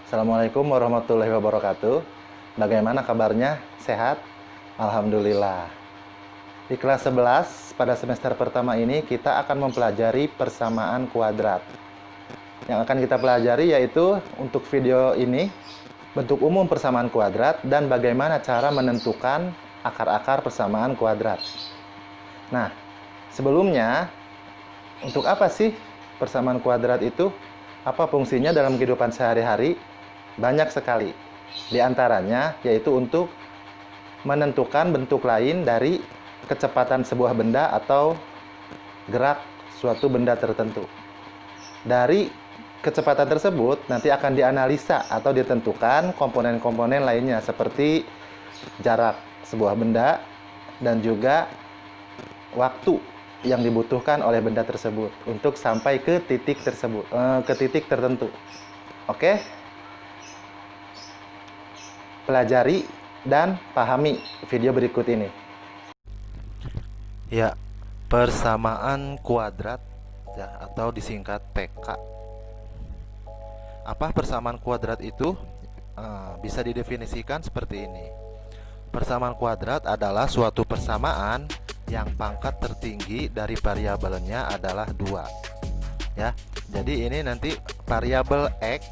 Assalamualaikum warahmatullahi wabarakatuh. Bagaimana kabarnya? Sehat? Alhamdulillah. Di kelas 11 pada semester pertama ini kita akan mempelajari persamaan kuadrat. Yang akan kita pelajari yaitu untuk video ini bentuk umum persamaan kuadrat dan bagaimana cara menentukan akar-akar persamaan kuadrat. Nah, sebelumnya untuk apa sih persamaan kuadrat itu? Apa fungsinya dalam kehidupan sehari-hari? Banyak sekali. Di antaranya yaitu untuk menentukan bentuk lain dari kecepatan sebuah benda atau gerak suatu benda tertentu. Dari kecepatan tersebut nanti akan dianalisa atau ditentukan komponen-komponen lainnya seperti jarak sebuah benda dan juga waktu yang dibutuhkan oleh benda tersebut untuk sampai ke titik tersebut, ke titik tertentu. Oke? Pelajari dan pahami video berikut ini. Ya, persamaan kuadrat ya, atau disingkat PK. Apa persamaan kuadrat itu? Bisa didefinisikan seperti ini. Persamaan kuadrat adalah suatu persamaan yang pangkat tertinggi dari variabelnya adalah 2. Ya. Jadi ini nanti variabel X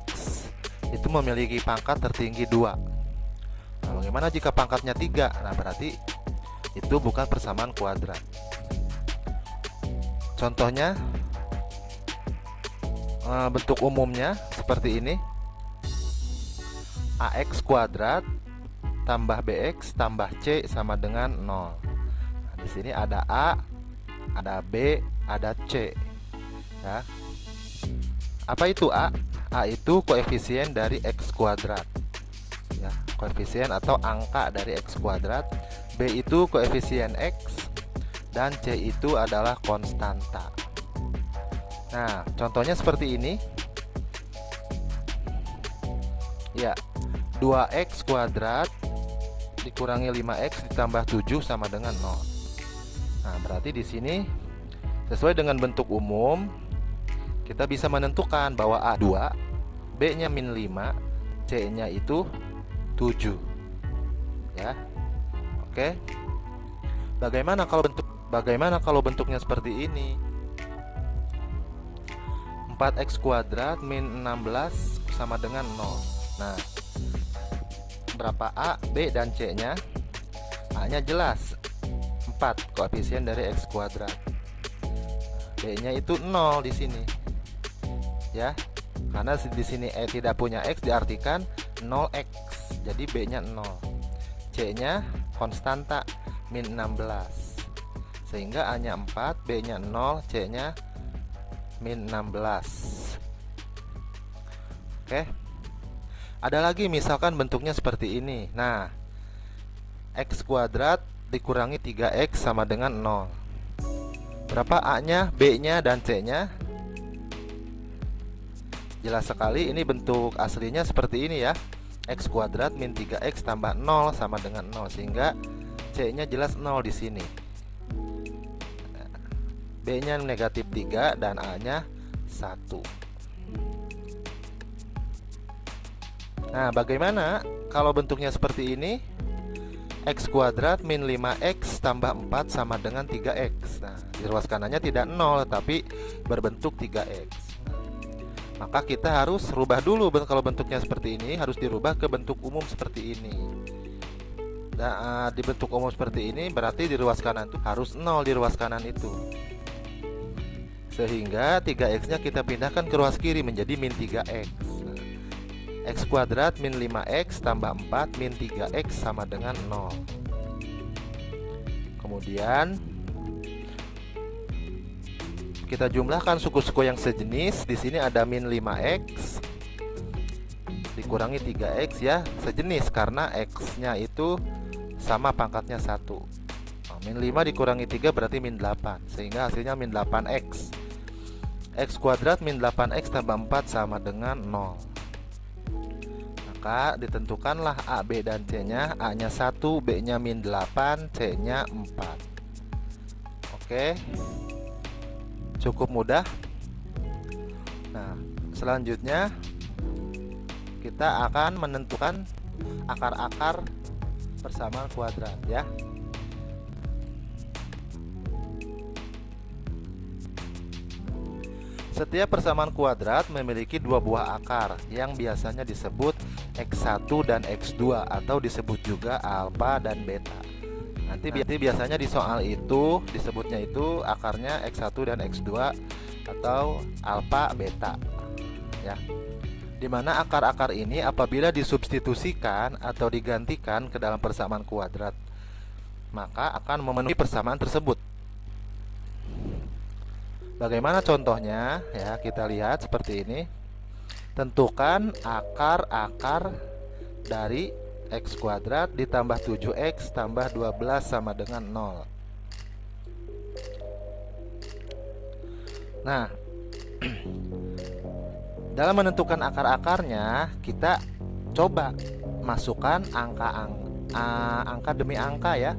itu memiliki pangkat tertinggi 2. Nah, bagaimana jika pangkatnya 3? Nah, berarti itu bukan persamaan kuadrat. Contohnya bentuk umumnya seperti ini. AX kuadrat tambah BX tambah C sama dengan 0. Nah, di sini ada A, ada B, ada C. Ya. Apa itu A? A itu koefisien dari X kuadrat. Ya, koefisien atau angka dari X kuadrat. B itu koefisien X dan C itu adalah konstanta. Nah, contohnya seperti ini. Ya, 2X kuadrat dikurangi 5X ditambah 7 sama dengan 0. Nah, berarti di sini sesuai dengan bentuk umum kita bisa menentukan bahwa A 2, B-nya min 5, C-nya itu 7. Ya. Oke. Bagaimana kalau bentuknya seperti ini? 4x kuadrat min 16 sama dengan 0. Nah, berapa A, B, dan C-nya? A-nya jelas 4, koefisien dari X kuadrat. B-nya itu 0 di sini. Ya. Karena di sini E tidak punya X diartikan 0x. Jadi B-nya 0. C-nya konstanta min 16. Sehingga A-nya 4, B-nya 0, C-nya min 16. Oke. Ada lagi misalkan bentuknya seperti ini. Nah, X kuadrat dikurangi 3X sama dengan 0. Berapa A-nya, B-nya, dan C-nya? Jelas sekali ini bentuk aslinya seperti ini ya. X kuadrat min 3X tambah 0 sama dengan 0. Sehingga C-nya jelas 0 di sini. B-nya negatif 3 dan A-nya 1. Nah, bagaimana kalau bentuknya seperti ini? X kuadrat min 5X tambah 4 sama dengan 3X. Nah, di ruas kanannya tidak 0 tapi berbentuk 3X. Maka kita harus rubah dulu. Kalau bentuknya seperti ini harus dirubah ke bentuk umum seperti ini. Nah, di bentuk umum seperti ini berarti di ruas kanan itu harus 0 di ruas kanan itu. Sehingga 3X nya kita pindahkan ke ruas kiri menjadi min 3X. Nah, X kuadrat min 5X tambah 4 min 3X sama dengan 0. Kemudian kita jumlahkan suku-suku yang sejenis. Di sini ada min 5x dikurangi 3x ya, sejenis karena x-nya itu sama pangkatnya 1. Nah, min 5 dikurangi 3 berarti min 8, sehingga hasilnya min 8x. X kuadrat min 8x tambah 4 sama dengan 0. Maka ditentukanlah A, B, dan C-nya. A-nya 1, B-nya min 8, C-nya 4. Oke. Cukup mudah. Nah, selanjutnya kita akan menentukan akar-akar persamaan kuadrat ya. Setiap persamaan kuadrat memiliki dua buah akar yang biasanya disebut X1 dan X2 atau disebut juga alfa dan beta. Nanti biasanya di soal itu disebutnya itu akarnya X1 dan X2 atau alfa beta ya. Dimana akar-akar ini apabila disubstitusikan atau digantikan ke dalam persamaan kuadrat, maka akan memenuhi persamaan tersebut. Bagaimana contohnya ya, kita lihat seperti ini. Tentukan akar-akar dari X kuadrat ditambah 7X tambah 12 sama dengan 0. Nah, dalam menentukan akar-akarnya, kita coba masukkan angka demi angka ya,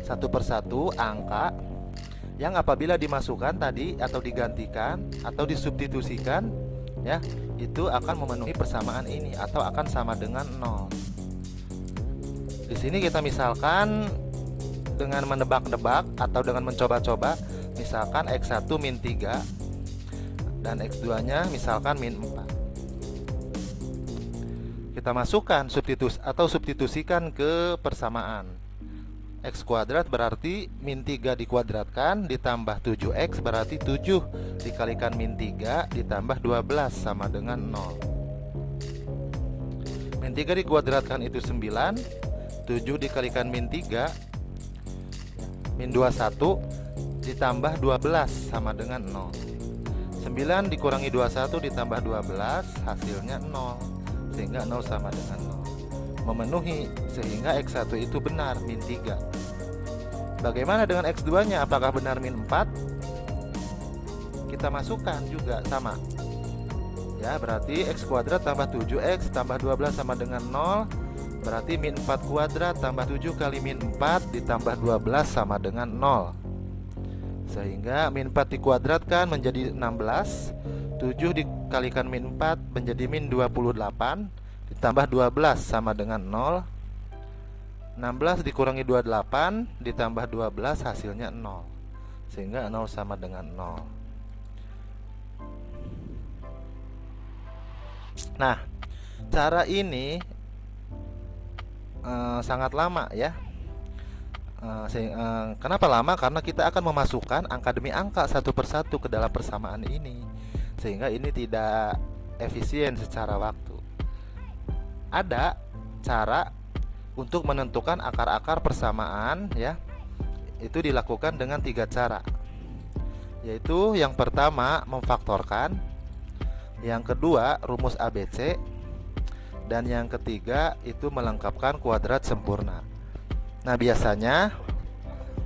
satu persatu angka yang apabila dimasukkan tadi atau digantikan atau disubstitusikan ya, itu akan memenuhi persamaan ini atau akan sama dengan 0. Di sini kita misalkan dengan menebak-nebak atau dengan mencoba-coba, misalkan X1 min 3 dan X2 nya misalkan min 4. Kita masukkan substitusikan ke persamaan. X kuadrat berarti min 3 dikuadratkan ditambah 7X berarti 7 dikalikan min 3 ditambah 12 sama dengan 0. Min 3 dikuadratkan itu 9, 7 dikalikan min 3 min 21 ditambah 12 sama dengan 0. 9 dikurangi 21 ditambah 12 hasilnya 0, sehingga 0 sama dengan 0. Memenuhi, sehingga X1 itu benar min 3. Bagaimana dengan X2 nya, apakah benar min 4? Kita masukkan juga sama ya, berarti X kuadrat tambah 7X tambah 12 sama dengan 0, berarti min 4 kuadrat tambah 7 kali min 4 ditambah 12 sama dengan 0. Sehingga min 4 dikuadratkan menjadi 16, 7 dikalikan min 4 menjadi min 28 ditambah 12 sama dengan 0. 16 dikurangi 28 ditambah 12 hasilnya 0, sehingga 0 sama dengan 0. Nah, cara ini sangat lama ya. Kenapa lama? Karena kita akan memasukkan angka demi angka satu persatu ke dalam persamaan ini, sehingga ini tidak efisien secara waktu. Ada cara untuk menentukan akar-akar persamaan ya, itu dilakukan dengan 3 cara, yaitu yang pertama memfaktorkan, yang kedua rumus ABC, dan yang ketiga itu melengkapkan kuadrat sempurna. Nah, biasanya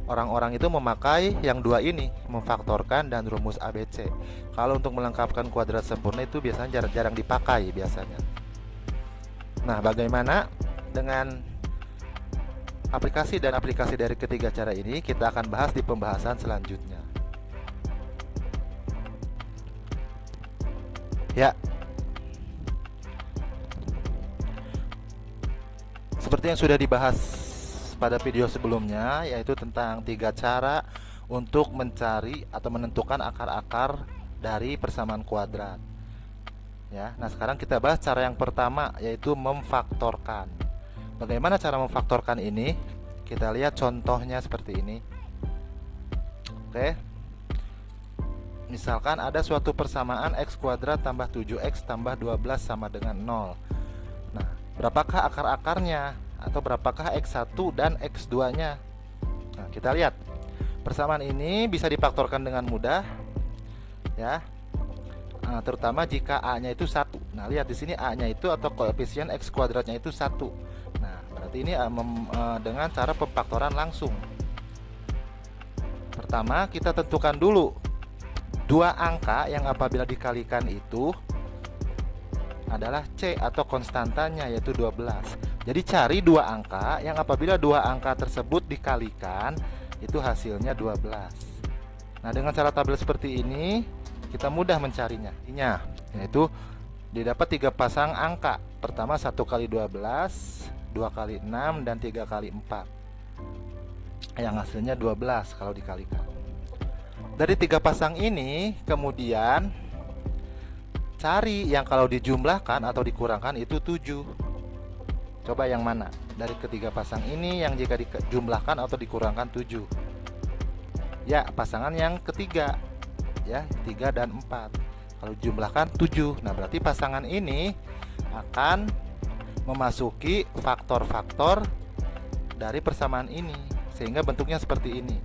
orang-orang itu memakai yang dua ini, memfaktorkan dan rumus ABC. Kalau untuk melengkapkan kuadrat sempurna itu biasanya jarang dipakai biasanya. Nah, bagaimana dengan aplikasi dan aplikasi dari ketiga cara ini, kita akan bahas di pembahasan selanjutnya. Ya, seperti yang sudah dibahas pada video sebelumnya, yaitu tentang 3 cara untuk mencari atau menentukan akar-akar dari persamaan kuadrat. Ya, nah sekarang kita bahas cara yang pertama, yaitu memfaktorkan. Bagaimana cara memfaktorkan ini? Kita lihat contohnya seperti ini. Oke. Misalkan ada suatu persamaan X kuadrat tambah 7X tambah 12 sama dengan 0. Nah, berapakah akar-akarnya? Atau berapakah X1 dan X2 nya? Nah, kita lihat. Persamaan ini bisa difaktorkan dengan mudah ya. Nah, terutama jika A-nya itu 1. Nah, lihat di sini A-nya itu atau koefisien X kuadratnya itu 1. Nah, berarti ini dengan cara pemfaktoran langsung. Pertama, kita tentukan dulu 2 angka yang apabila dikalikan itu adalah C atau konstantanya, yaitu 12. Jadi cari 2 angka yang apabila 2 angka tersebut dikalikan itu hasilnya 12. Nah, dengan cara tabel seperti ini kita mudah mencarinya, yaitu Didapat 3 pasang angka. Pertama 1 kali 12, 2 kali 6, dan 3 kali 4. Yang hasilnya 12 kalau dikalikan. Dari 3 pasang ini, kemudian cari yang kalau dijumlahkan atau dikurangkan itu 7. Coba yang mana? Dari ketiga pasang ini yang jika dijumlahkan atau dikurangkan 7. Ya, pasangan yang ketiga. Ya, 3 dan 4. Kalau dijumlahkan 7. Nah, berarti pasangan ini akan memasuki faktor-faktor dari persamaan ini, sehingga bentuknya seperti ini.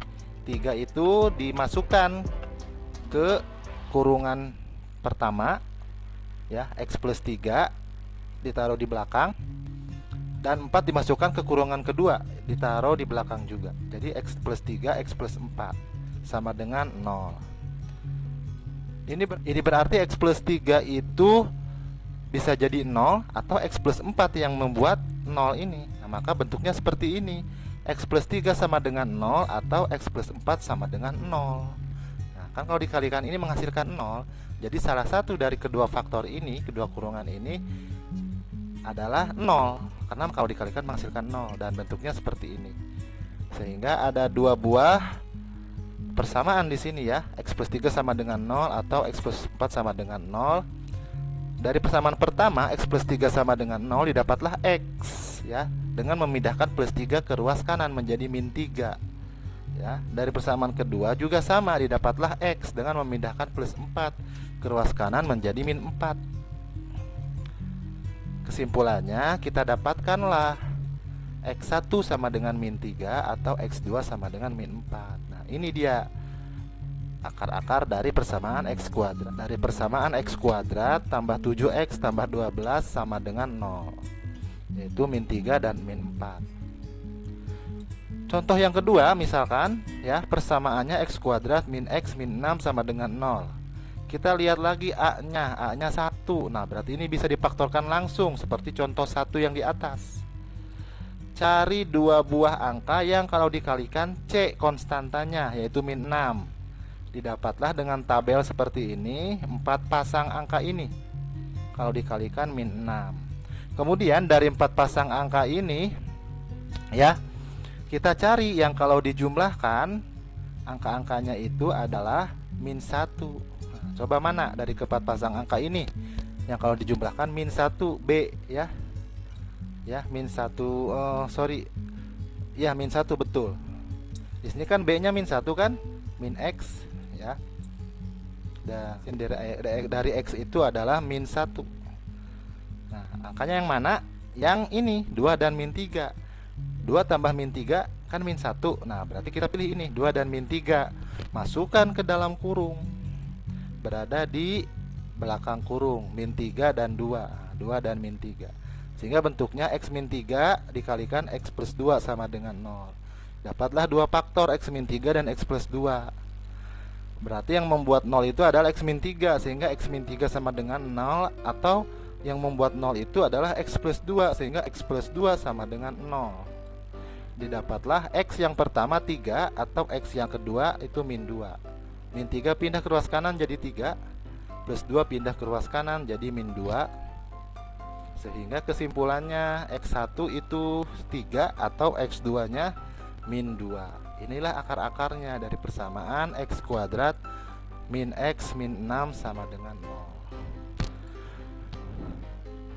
3 itu dimasukkan ke kurungan pertama, ya, X plus 3 ditaruh di belakang, dan 4 dimasukkan ke kurungan kedua, ditaruh di belakang juga. Jadi X plus 3, X plus 4 sama dengan 0. Ini berarti X plus 3 itu bisa jadi 0 atau X plus 4 yang membuat 0 ini. Nah, maka bentuknya seperti ini. X plus 3 sama dengan 0 atau X plus 4 sama dengan 0. Nah, kan kalau dikalikan ini menghasilkan 0. Jadi salah satu dari kedua faktor ini, kedua kurungan ini adalah 0. Karena kalau dikalikan menghasilkan 0. Dan bentuknya seperti ini. Sehingga ada 2 buah persamaan di sini, ya. X plus 3 sama dengan 0 atau X plus 4 sama dengan 0. Dari persamaan pertama, X plus 3 sama dengan 0, didapatlah X, ya, dengan memindahkan plus 3 ke ruas kanan menjadi min 3. Ya, dari persamaan kedua juga sama, didapatlah X dengan memindahkan plus 4 ke ruas kanan menjadi min 4. Kesimpulannya, kita dapatkanlah X1 sama dengan min 3 atau X2 sama dengan min 4. Nah, ini dia akar-akar dari persamaan X kuadrat. Dari persamaan X kuadrat tambah 7X tambah 12 sama dengan 0, yaitu min 3 dan min 4. Contoh yang kedua, misalkan, ya, persamaannya X kuadrat min X min 6 sama dengan 0. Kita lihat lagi A-nya 1. Nah, berarti ini bisa difaktorkan langsung seperti contoh 1 yang di atas. Cari 2 buah angka yang kalau dikalikan C konstantanya, yaitu min 6. Didapatlah dengan tabel seperti ini, 4 pasang angka ini kalau dikalikan min 6. Kemudian dari 4 pasang angka ini, ya, kita cari yang kalau dijumlahkan angka-angkanya itu adalah min 1. Nah, coba mana dari keempat pasang angka ini yang kalau dijumlahkan min 1, B, ya. Ya, min 1, ya, min 1 betul. Di sini kan B-nya min 1 kan, min X, ya. Dan dari X itu adalah min 1. Nah, angkanya yang mana? Yang ini, 2 dan min 3. 2 tambah min 3 kan min 1. Nah, berarti kita pilih ini, 2 dan min 3. Masukkan ke dalam kurung. Berada di belakang kurung, min 3 dan 2. 2 dan min 3. Sehingga bentuknya X min 3 dikalikan X plus 2 sama dengan 0. Dapatlah 2 faktor X min 3 dan X plus 2. Berarti yang membuat 0 itu adalah X min 3, sehingga X min 3 sama dengan 0. Atau yang membuat 0 itu adalah X plus 2, sehingga X plus 2 sama dengan 0. Didapatlah X yang pertama 3 atau X yang kedua itu min 2. Min 3 pindah ke ruas kanan jadi 3, plus 2 pindah ke ruas kanan jadi min 2. Sehingga kesimpulannya X1 itu 3 atau X2 nya min 2. Inilah akar-akarnya dari persamaan X kuadrat min X min 6 sama dengan 0.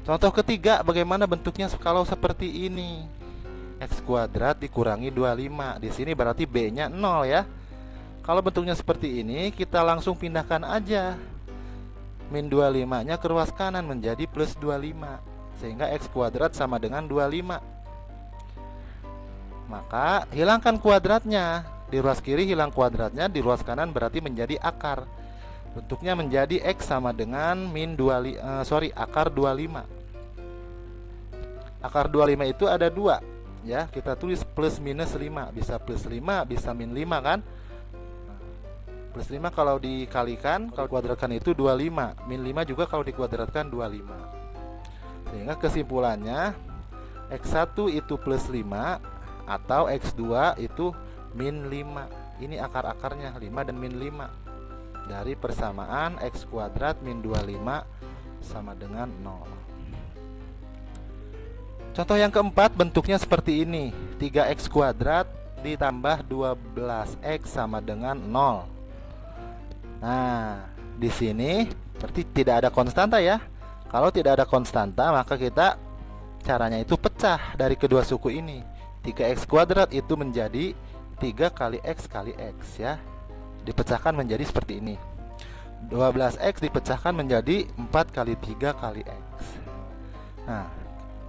Contoh ketiga, bagaimana bentuknya kalau seperti ini? X kuadrat dikurangi 25. Di sini berarti B-nya 0, ya. Kalau bentuknya seperti ini, kita langsung pindahkan aja min 25 nya ke ruas kanan menjadi plus 25, sehingga X kuadrat sama dengan 25. Maka hilangkan kuadratnya. Di ruas kiri hilang kuadratnya, di ruas kanan berarti menjadi akar. Bentuknya menjadi X sama dengan akar 25. Akar 25 itu ada 2, ya. Kita tulis plus minus 5. Bisa plus 5, bisa min 5 kan. Plus 5 kalau dikalikan, kalau kuadratkan itu 25. Min 5 juga kalau dikuadratkan 25. Sehingga kesimpulannya X1 itu plus 5 atau X2 itu min 5. Ini akar-akarnya 5 dan min 5 dari persamaan X kuadrat min 25 sama dengan 0. Contoh yang keempat bentuknya seperti ini. 3x kuadrat ditambah 12x sama dengan 0. Nah, di sini berarti tidak ada konstanta ya. Kalau tidak ada konstanta, maka kita caranya itu pecah dari kedua suku ini. 3x kuadrat itu menjadi 3 kali x kali x ya. Dipecahkan menjadi seperti ini. 12x dipecahkan menjadi 4 kali 3 kali x. Nah,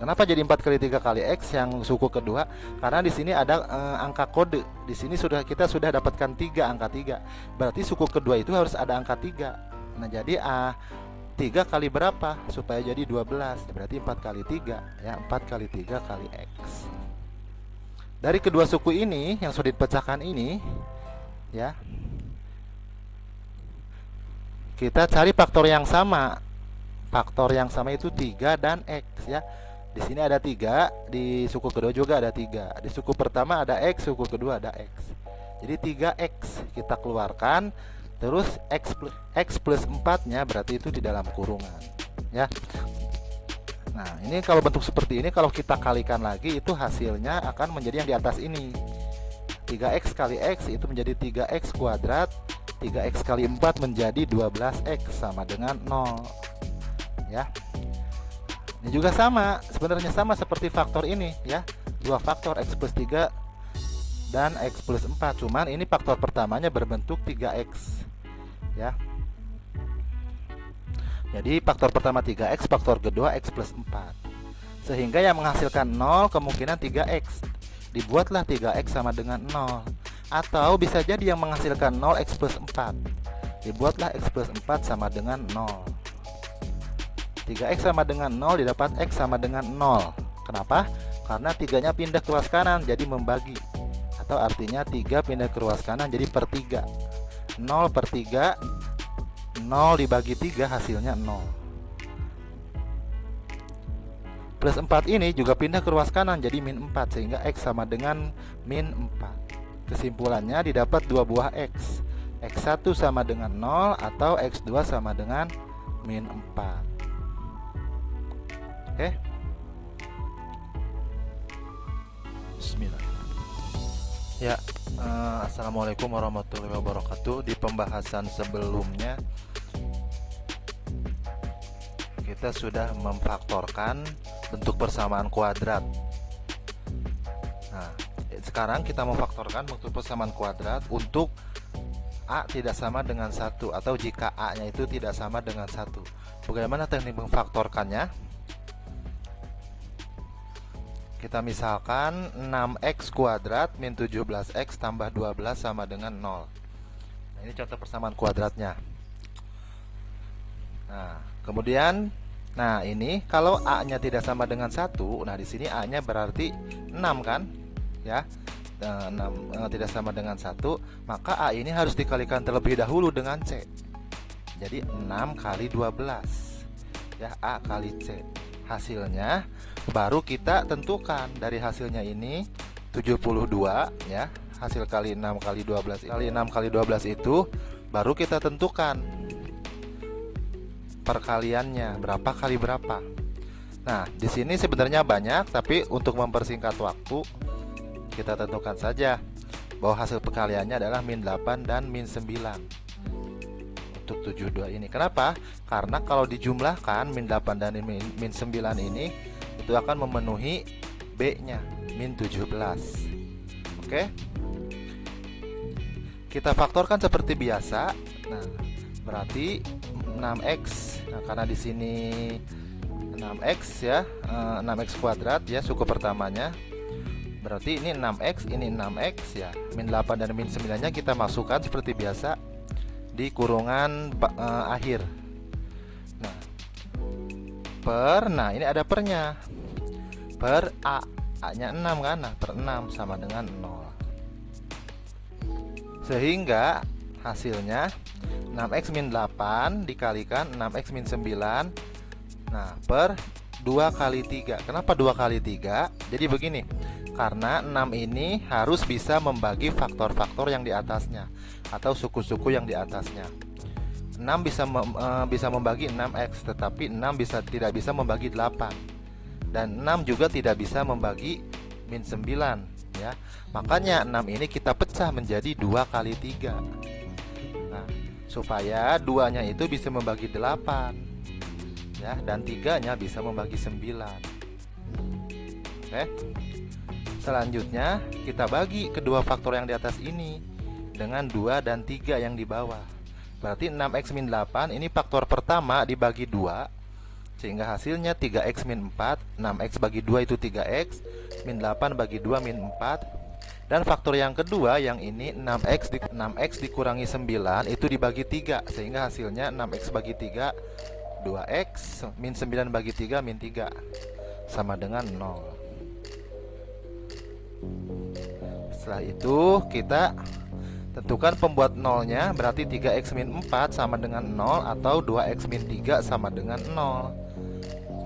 kenapa jadi 4 kali 3 kali x yang suku kedua? Karena di sini ada angka kode. Di sini kita sudah dapatkan 3, angka 3. Berarti suku kedua itu harus ada angka 3. Nah, jadi 3 kali berapa supaya jadi 12? Berarti 4 kali 3 ya, 4 kali 3 kali x. Dari kedua suku ini yang sudah dipecahkan ini ya, kita cari faktor yang sama. Faktor yang sama itu 3 dan x ya. Di sini ada 3, di suku kedua juga ada 3. Di suku pertama ada x, suku kedua ada x. Jadi 3x kita keluarkan, terus x plus 4-nya berarti itu di dalam kurungan ya. Nah, ini kalau bentuk seperti ini kalau kita kalikan lagi itu hasilnya akan menjadi yang di atas ini. 3x kali x itu menjadi 3x kuadrat. 3x kali 4 menjadi 12x sama dengan 0 ya. Ini juga sama, sebenarnya sama seperti faktor ini ya. Dua faktor x plus 3 dan x plus 4. Cuman ini faktor pertamanya berbentuk 3x ya. Jadi faktor pertama 3x, faktor kedua x plus 4. Sehingga yang menghasilkan 0 kemungkinan 3x. Dibuatlah 3x sama dengan 0. Atau bisa jadi yang menghasilkan 0 x plus 4. Dibuatlah x plus 4 sama dengan 0. 3x sama dengan 0 didapat x sama dengan 0. Kenapa? Karena 3-nya pindah ke ruas kanan jadi membagi. Atau artinya 3 pindah ke ruas kanan jadi per 3. 0 per 3, 0 dibagi 3 hasilnya 0. Plus 4 ini juga pindah ke ruas kanan jadi min 4, sehingga x sama dengan min 4. Kesimpulannya didapat 2 buah x. X1 sama dengan 0 atau x2 sama dengan min 4. Oke. Bismillah. Ya, assalamualaikum warahmatullahi wabarakatuh. Di pembahasan sebelumnya kita sudah memfaktorkan bentuk persamaan kuadrat. Nah, sekarang kita memfaktorkan bentuk persamaan kuadrat untuk A tidak sama dengan 1 atau jika A-nya itu tidak sama dengan 1. Bagaimana teknik memfaktorkannya? Kita misalkan 6x kuadrat min 17x tambah 12 sama dengan 0. Nah, ini contoh persamaan kuadratnya. Nah, kemudian ini kalau A-nya tidak sama dengan 1, nah di sini A-nya berarti 6 kan? Ya. 6 tidak sama dengan 1, maka A ini harus dikalikan terlebih dahulu dengan C. Jadi 6 kali 12. Ya, A kali C. Hasilnya baru kita tentukan dari hasilnya ini 72 ya. Hasil kali 6 kali 12 kali 6 kali 12 itu baru kita tentukan perkaliannya berapa kali berapa. Nah, di sini sebenarnya banyak, tapi untuk mempersingkat waktu kita tentukan saja bahwa hasil perkaliannya adalah min 8 dan min 9 untuk 72 ini. Kenapa? Karena kalau dijumlahkan min 8 dan min 9 ini itu akan memenuhi B-nya min 17. Oke. Kita faktorkan seperti biasa. Nah, berarti 6x. Nah, karena di sini 6x ya, 6x kuadrat ya suku pertamanya. Berarti ini 6x, ini 6x ya. Min 8 dan min 9-nya kita masukkan seperti biasa di kurungan akhir. Nah, ini ada pernya. Per A-nya 6 kan? Nah, per 6 sama dengan 0. Sehingga hasilnya 6x min 8 dikalikan 6x min 9. Nah, per 2 kali 3. Kenapa 2 kali 3? Jadi begini, karena 6 ini harus bisa membagi faktor-faktor yang di atasnya atau suku-suku yang di atasnya. 6 bisa membagi 6x, tetapi 6 tidak bisa membagi 8. Dan 6 juga tidak bisa membagi min 9 ya. Makanya 6 ini kita pecah menjadi 2 kali 3. Nah, supaya 2-nya itu bisa membagi 8 ya, dan 3-nya bisa membagi 9. Oke. Selanjutnya kita bagi kedua faktor yang di atas ini dengan 2 dan 3 yang di bawah. Berarti 6x min 8 ini faktor pertama dibagi 2, sehingga hasilnya 3x min 4. 6x bagi 2 itu 3x, min 8 bagi 2 min 4. Dan faktor yang kedua yang ini 6x dikurangi 9 itu dibagi 3, sehingga hasilnya 6x bagi 3 2x, min 9 bagi 3 min 3 sama dengan 0. Setelah itu kita tentukan pembuat nolnya, berarti 3x min 4 sama dengan 0 atau 2x min 3 sama dengan 0.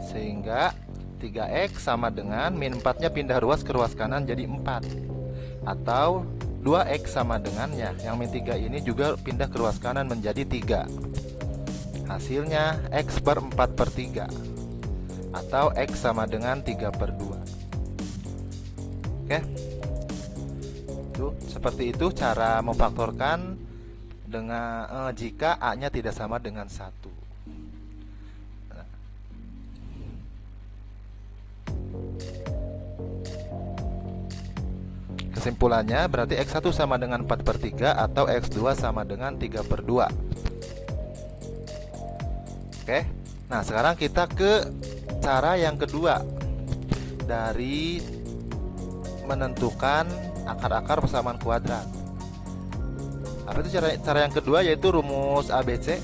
Sehingga 3x sama dengan min 4-nya pindah ruas ke ruas kanan jadi 4. Atau 2x sama dengannya, yang min 3 ini juga pindah ke ruas kanan menjadi 3. Hasilnya x per 4 per 3, atau x sama dengan 3 per 2. Oke, seperti itu cara memfaktorkan dengan jika A-nya tidak sama dengan 1. Kesimpulannya berarti x1 sama dengan 4 per 3 atau x2 sama dengan 3 per 2. Oke, nah sekarang kita ke cara yang kedua dari menentukan akar-akar persamaan kuadrat. Apa itu cara yang kedua, yaitu rumus ABC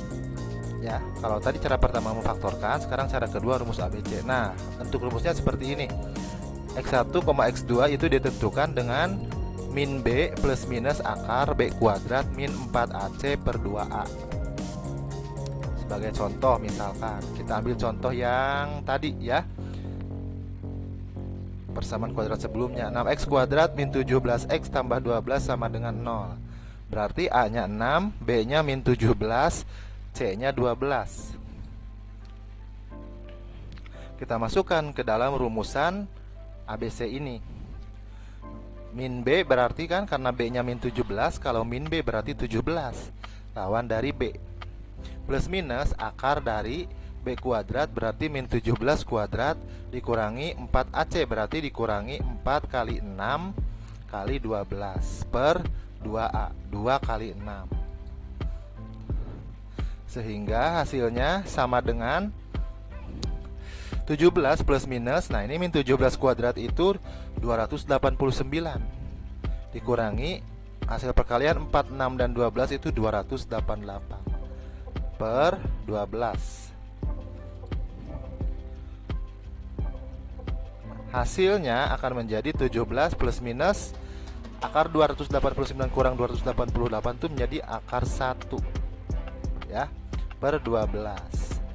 ya. Kalau tadi cara pertama memfaktorkan, sekarang cara kedua rumus ABC. Nah, untuk rumusnya seperti ini. X1, X2 itu ditentukan dengan min B plus minus akar B kuadrat min 4AC per 2A. Sebagai contoh, misalkan kita ambil contoh yang tadi ya, persamaan kuadrat sebelumnya. 6x kuadrat min 17x tambah 12 sama dengan 0. Berarti A-nya 6, B-nya min 17, C-nya 12. Kita masukkan ke dalam rumusan ABC ini. Min B berarti kan karena B-nya min 17, kalau min B berarti 17, lawan dari B. Plus minus akar dari B kuadrat berarti min 17 kuadrat dikurangi 4AC berarti dikurangi 4 kali 6 kali 12 per 2A, 2 kali 6. Sehingga hasilnya sama dengan 17 plus minus, nah ini min 17 kuadrat itu 289 dikurangi hasil perkalian 4, 6, dan 12 itu 288 per 12. Hasilnya akan menjadi 17 plus minus akar 289 kurang 288 itu menjadi akar 1 ya, per 12.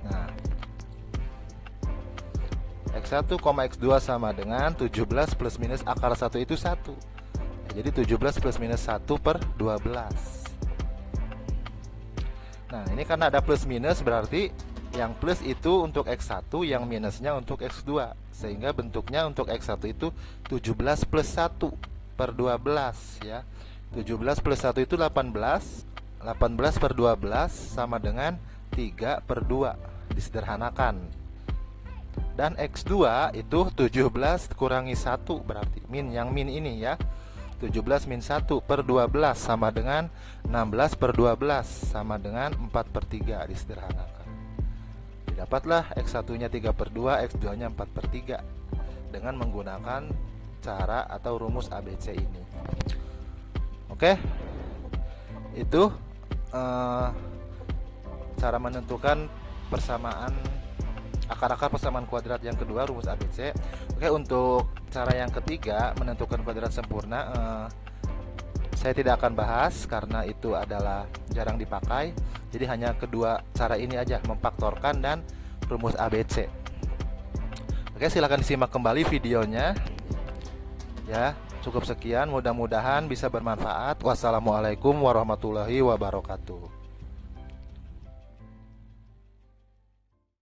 Nah, X1, X2 sama dengan 17 plus minus akar 1 itu 1 ya, jadi 17 plus minus 1 per 12. Nah, ini karena ada plus minus berarti yang plus itu untuk X1, yang minusnya untuk X2. Sehingga bentuknya untuk X1 itu 17 plus 1 per 12 ya. 17 plus 1 itu 18. 18 per 12 sama dengan 3 per 2. Disederhanakan. Dan X2 itu 17 kurangi 1 berarti yang min ini ya. 17 min 1 per 12 sama dengan 16 per 12 sama dengan 4 per 3, disederhanakan. Didapatlah X1 nya 3 per 2, X2 nya 4 per 3 dengan menggunakan cara atau rumus ABC ini. Oke, itu cara menentukan persamaan akar-akar persamaan kuadrat yang kedua, rumus ABC. Oke, untuk cara yang ketiga menentukan kuadrat sempurna, saya tidak akan bahas karena itu adalah jarang dipakai. Jadi hanya kedua cara ini aja, memfaktorkan dan rumus ABC. Oke, silahkan disimak kembali videonya. Ya, cukup sekian, mudah-mudahan bisa bermanfaat. Wassalamualaikum warahmatullahi wabarakatuh.